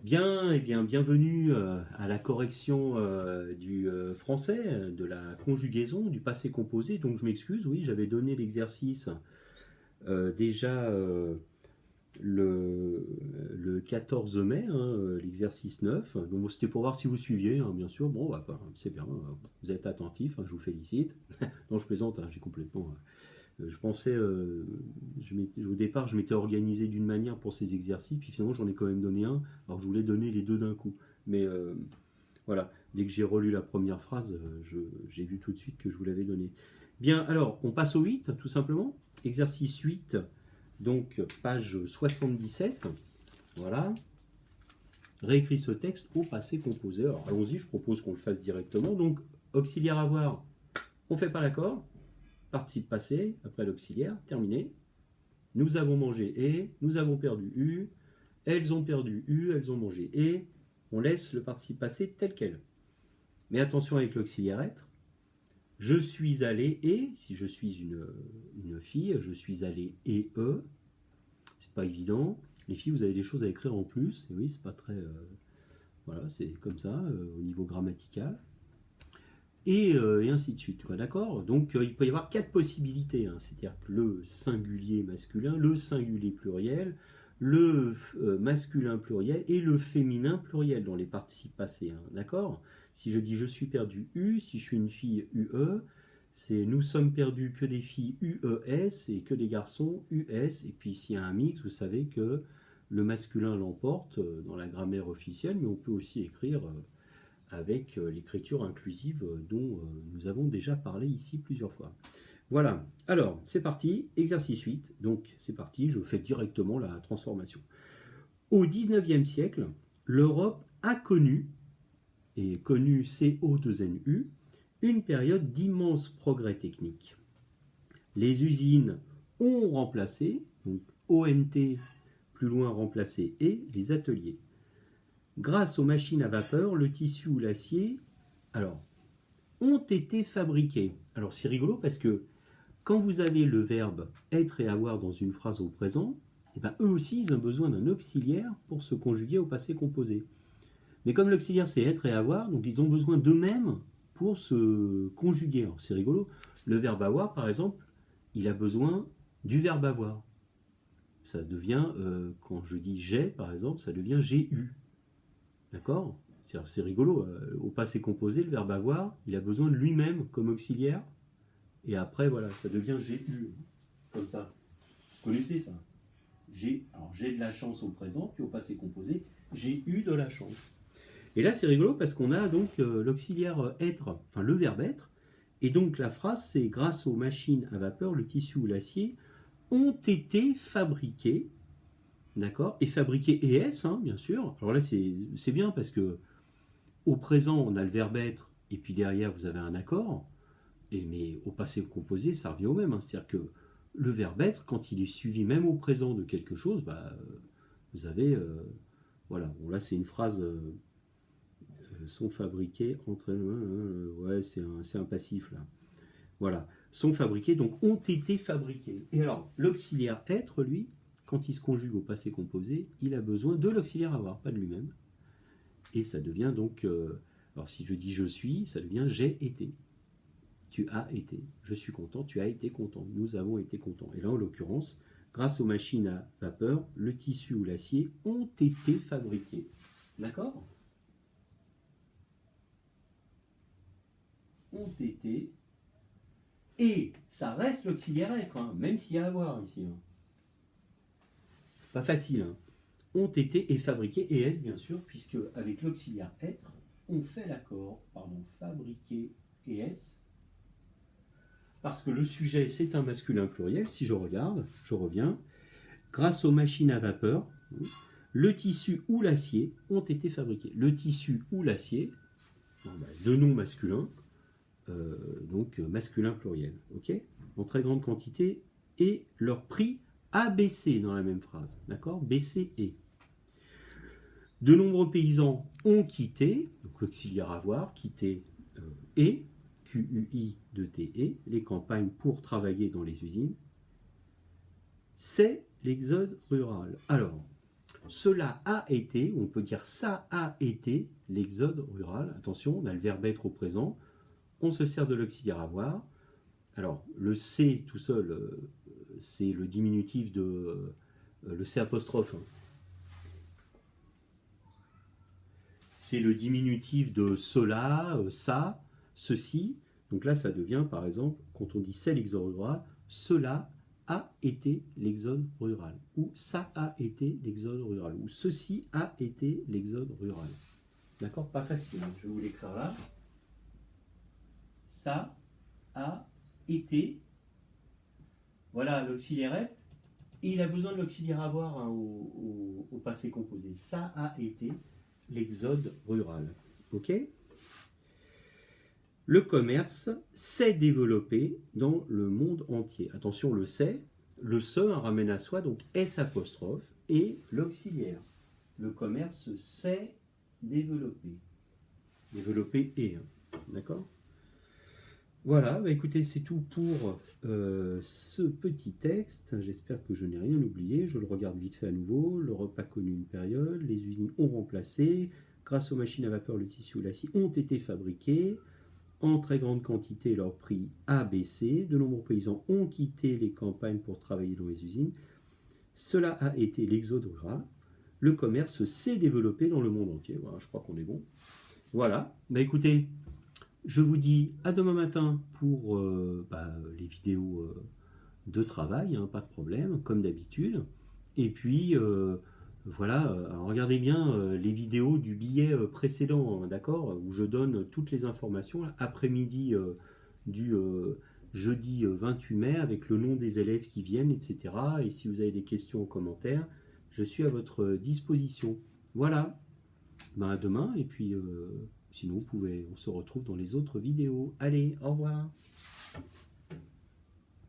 Bien, eh bien, bienvenue à la correction du français, de la conjugaison, du passé composé. Donc je m'excuse, oui, j'avais donné l'exercice déjà le, le 14 mai, hein, l'exercice 9. Donc c'était pour voir si vous suiviez, hein, bien sûr. Bon, bah, c'est bien, vous êtes attentif, hein, je vous félicite. Non, je plaisante, hein, j'ai complètement... je pensais, au départ, je m'étais organisé d'une manière pour ces exercices, puis finalement, j'en ai quand même donné un, alors que je voulais donner les deux d'un coup. Mais voilà, dès que j'ai relu la première phrase, j'ai vu tout de suite que je vous l'avais donné. Bien, alors, on passe au 8, tout simplement. Exercice 8, donc page 77. Voilà. Réécrit ce texte au passé composé. Alors, allons-y, je propose qu'on le fasse directement. Donc, auxiliaire avoir, on fait pas l'accord. Participe passé, après l'auxiliaire, terminé. Nous avons mangé et, nous avons perdu U, elles ont perdu U, elles ont mangé et, on laisse le participe passé tel quel. Mais attention avec l'auxiliaire être. Je suis allé et, si je suis une fille, je suis allé et c'est pas évident. Les filles, vous avez des choses à écrire en plus, et oui, c'est pas très... voilà, c'est comme ça, au niveau grammatical. Et ainsi de suite. D'accord. Donc il peut y avoir quatre possibilités, hein. C'est-à-dire que le singulier masculin, le singulier pluriel, le masculin pluriel et le féminin pluriel dans les participes passés. Hein. D'accord. Si je dis je suis perdu U, si je suis une fille UE, c'est nous sommes perdus que des filles UES et que des garçons US. Et puis s'il y a un mix, vous savez que le masculin l'emporte dans la grammaire officielle, mais on peut aussi écrire avec l'écriture inclusive dont nous avons déjà parlé ici plusieurs fois. Voilà, alors c'est parti, exercice 8, donc c'est parti, je fais directement la transformation. Au 19e siècle, l'Europe a connu, et connu CO2NU, une période d'immenses progrès techniques. Les usines ont remplacé, donc ONT plus loin remplacé, et les ateliers. Grâce aux machines à vapeur, le tissu ou l'acier, alors, ont été fabriqués. Alors c'est rigolo parce que quand vous avez le verbe être et avoir dans une phrase au présent, eh ben, eux aussi ils ont besoin d'un auxiliaire pour se conjuguer au passé composé. Mais comme l'auxiliaire c'est être et avoir, donc ils ont besoin d'eux-mêmes pour se conjuguer. Alors c'est rigolo. Le verbe avoir par exemple, il a besoin du verbe avoir. Ça devient, quand je dis j'ai par exemple, ça devient j'ai eu. D'accord. C'est rigolo. Au passé composé, le verbe avoir, il a besoin de lui-même comme auxiliaire. Et après, voilà, ça devient j'ai eu. Comme ça. Vous connaissez ça? J'ai de la chance au présent, puis au passé composé, j'ai eu de la chance. Et là, c'est rigolo parce qu'on a donc l'auxiliaire être, enfin le verbe être. Et donc la phrase, c'est grâce aux machines à vapeur, le tissu ou l'acier ont été fabriqués. D'accord. Et fabriqués ES, hein, bien sûr. Alors là, c'est bien parce que au présent, on a le verbe être, et puis derrière, vous avez un accord. Mais au passé composé, ça revient au même. Hein. C'est-à-dire que le verbe être, quand il est suivi même au présent de quelque chose, bah, vous avez... voilà, bon, là c'est une phrase... sont fabriqués entre... ouais, c'est un passif là. Voilà, sont fabriqués, donc ont été fabriqués. Et alors, l'auxiliaire être, lui, quand il se conjugue au passé composé, il a besoin de l'auxiliaire avoir, pas de lui-même. Et ça devient donc... alors si je dis je suis, ça devient j'ai été. Tu as été. Je suis content, tu as été content. Nous avons été contents. Et là, en l'occurrence, grâce aux machines à vapeur, le tissu ou l'acier ont été fabriqués. D'accord? Ont été. Et ça reste l'auxiliaire être, hein, même s'il y a à voir ici. Hein. Pas facile. Hein. Ont été et fabriqués, et est bien sûr, puisque avec l'auxiliaire être, on fait l'accord, pardon, fabriquer et est. Parce que le sujet, c'est un masculin pluriel. Si je regarde, je reviens. Grâce aux machines à vapeur, le tissu ou l'acier ont été fabriqués. Le tissu ou l'acier, deux noms masculins, donc masculin pluriel, ok, en très grande quantité, et leur prix a baissé dans la même phrase. D'accord. Baissé et. De nombreux paysans ont quitté, donc l'auxiliaire avoir, quitté et. QUI2TE, les campagnes pour travailler dans les usines, c'est l'exode rural. Alors, Cela a été, on peut dire ça a été l'exode rural. Attention, on a le verbe être au présent, on se sert de l'auxiliaire avoir. Alors, le C tout seul, c'est le diminutif de le C apostrophe. C'est le diminutif de cela, ça, ceci. Donc là, ça devient, par exemple, quand on dit c'est l'exode rural, cela a été l'exode rural. Ou ça a été l'exode rural. Ou ceci a été l'exode rural. D'accord? Pas facile. Hein. Je vais vous l'écrire là. Ça a été. Voilà l'auxiliaire être. Et il a besoin de l'auxiliaire avoir hein, au passé composé. Ça a été l'exode rural. Ok? Le commerce s'est développé dans le monde entier. Attention, le c'est, le se ramène à soi, donc S apostrophe, et l'auxiliaire. Le commerce s'est développé. Développé et, hein. D'accord? Voilà, bah écoutez, c'est tout pour ce petit texte. J'espère que je n'ai rien oublié. Je le regarde vite fait à nouveau. L'Europe a connu une période. Les usines ont remplacé. Grâce aux machines à vapeur, le tissu ou l'acier ont été fabriqués. En très grande quantité, leur prix a baissé. De nombreux paysans ont quitté les campagnes pour travailler dans les usines. Cela a été l'exode rural. Le commerce s'est développé dans le monde entier. Voilà, je crois qu'on est bon. Voilà, bah écoutez, je vous dis à demain matin pour les vidéos de travail, hein, pas de problème, comme d'habitude. Et puis, voilà, regardez bien les vidéos du billet précédent, hein, d'accord, où je donne toutes les informations, après-midi du jeudi 28 mai, avec le nom des élèves qui viennent, etc. Et si vous avez des questions en commentaire, je suis à votre disposition. Voilà, ben à demain, et puis sinon on se retrouve dans les autres vidéos. Allez, au revoir.